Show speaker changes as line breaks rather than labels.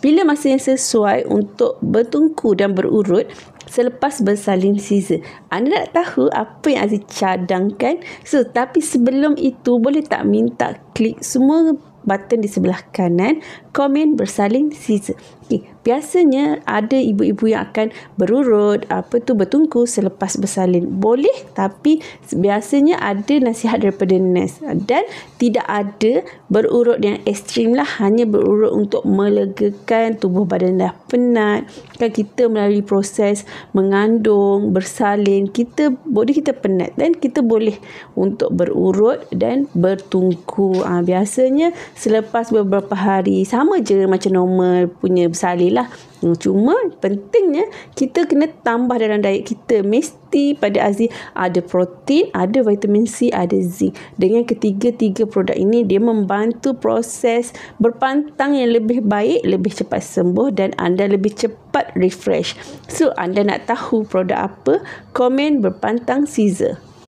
Bila masa yang sesuai untuk bertungku dan berurut selepas bersalin Caesar. Anda nak tahu apa yang Aziz cadangkan? Tapi sebelum itu, boleh tak minta klik semua button di sebelah kanan, komen bersalin Caesar. Biasanya ada ibu-ibu yang akan berurut, bertungku selepas bersalin. Boleh, tapi biasanya ada nasihat daripada nurse dan tidak ada berurut yang ekstrim lah, hanya berurut untuk melegakan tubuh badan dah penat. Kan kita melalui proses mengandung, bersalin, body kita penat dan kita boleh untuk berurut dan bertungku. Biasanya selepas beberapa hari, sama je macam normal punya bersalin lah. Cuma pentingnya kita kena tambah dalam diet kita. Mesti pada Aziz ada protein, ada vitamin C, ada zinc. Dengan ketiga-tiga produk ini, dia membantu proses berpantang yang lebih baik, lebih cepat sembuh dan anda lebih cepat refresh. Anda nak tahu produk apa? Komen berpantang Caesar.